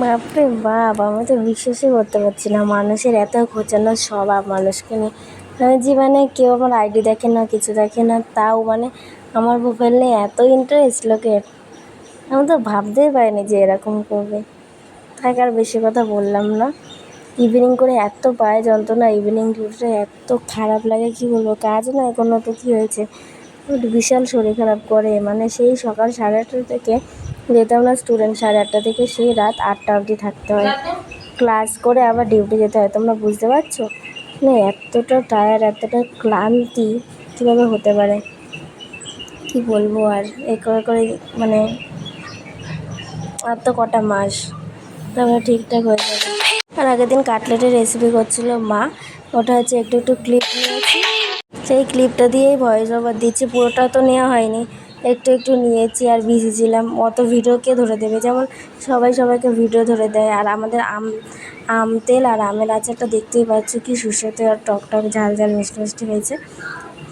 বাপরে বাপ! আমি তো বিশ্বাসই করতে পারছি না, মানুষের এত খোঁচানোর স্বভাব মানুষকে নিয়ে। জীবনে কেউ আমার আইডি দেখে না, কিছু দেখে না, তাও আমার প্রোফাইল নিয়ে এত ইন্টারেস্ট লোকের। আমি তো ভাবতেই পারিনি যে এরকম করবে। থাক, আর বেশি কথা বললাম না। ইভিনিং করে এত পায়ে যন্ত্রণা, ইভিনিং ডিউটিটা এত খারাপ লাগে, কি বলবো। কাজ নয় কোনো, তো কী হয়েছে, বিশাল শরীর খারাপ করে। সেই সকাল 8:30 থেকে যেতাম না স্টুডেন্ট, 8:30 থেকে সেই রাত 8টা অবধি থাকতে হয়, ক্লাস করে আবার ডিউটি যেতে হয়। তোমরা বুঝতে পারছো এতটা টায়ার্ড, এতটা ক্লান্তি কীভাবে হতে পারে, কি বলবো। আর এ করে করে আর তো কটা মাস, তারপরে ঠিকঠাক হয়ে যাবে। আর আগের দিন কাটলেটের রেসিপি করছিল মা, ওটা হচ্ছে একটু একটু ক্লিপ নিয়েছি, সেই ক্লিপটা দিয়েই ভয়েস ওভার দিচ্ছি। পুরোটা তো নেওয়া হয়নি, একটু একটু নিয়েছি। আর বিজি ছিলাম, অত ভিডিও কে ধরে দেবে, যেমন সবাইকে ভিডিও ধরে দেয়। আর আমাদের আম তেল আর আমের আচারটা দেখতেই পাচ্ছি কি সুস্বাদু আর টক ঝাল ঝাল মিষ্টি মিষ্টি হয়েছে।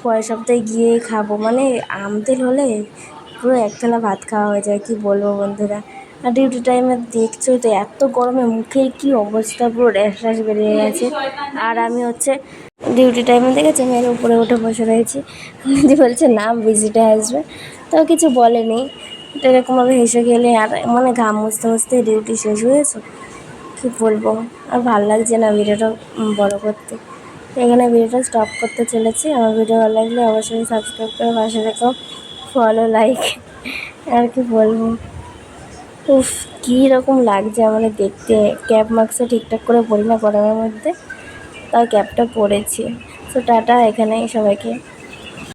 পরের সপ্তাহে গিয়ে খাবো। আম তেল হলে পুরো এক থালা ভাত খাওয়া হয়ে যায়, কি বলবো বন্ধুরা। আর ডিউটি টাইমে দেখছো তো, এত গরমে মুখের কি অবস্থা, পুরো র্যাশ বেরিয়ে গেছে। আর আমি ডিউটি টাইমে দেখেছি আমি উপরে উঠে বসে রয়েছি, যে বলছে না ভিজিটে আসবে, তাও কিছু বলেনি। এরকমভাবে হেসে গেলে আর ঘাম মুছতে মুছতে ডিউটি শেষ হয়েছে, কি বলবো। আর ভালো লাগছে না ভিডিওটা বড় করতে। এখানে ভিডিওটা স্টপ করতে চলেছি। আমার ভিডিও ভালো লাগলে অবশ্যই সাবস্ক্রাইব করে পাশে রেখো, ফলো লাইক। আর কি বলবো, উফ কী রকম লাগছে আমাদের দেখতে। ক্যাপ মাস্কও ঠিকঠাক করে পরি না গরমের মধ্যে, তাও ক্যাপটা পরেছি। তো টাটা, এখানেই সবাইকে।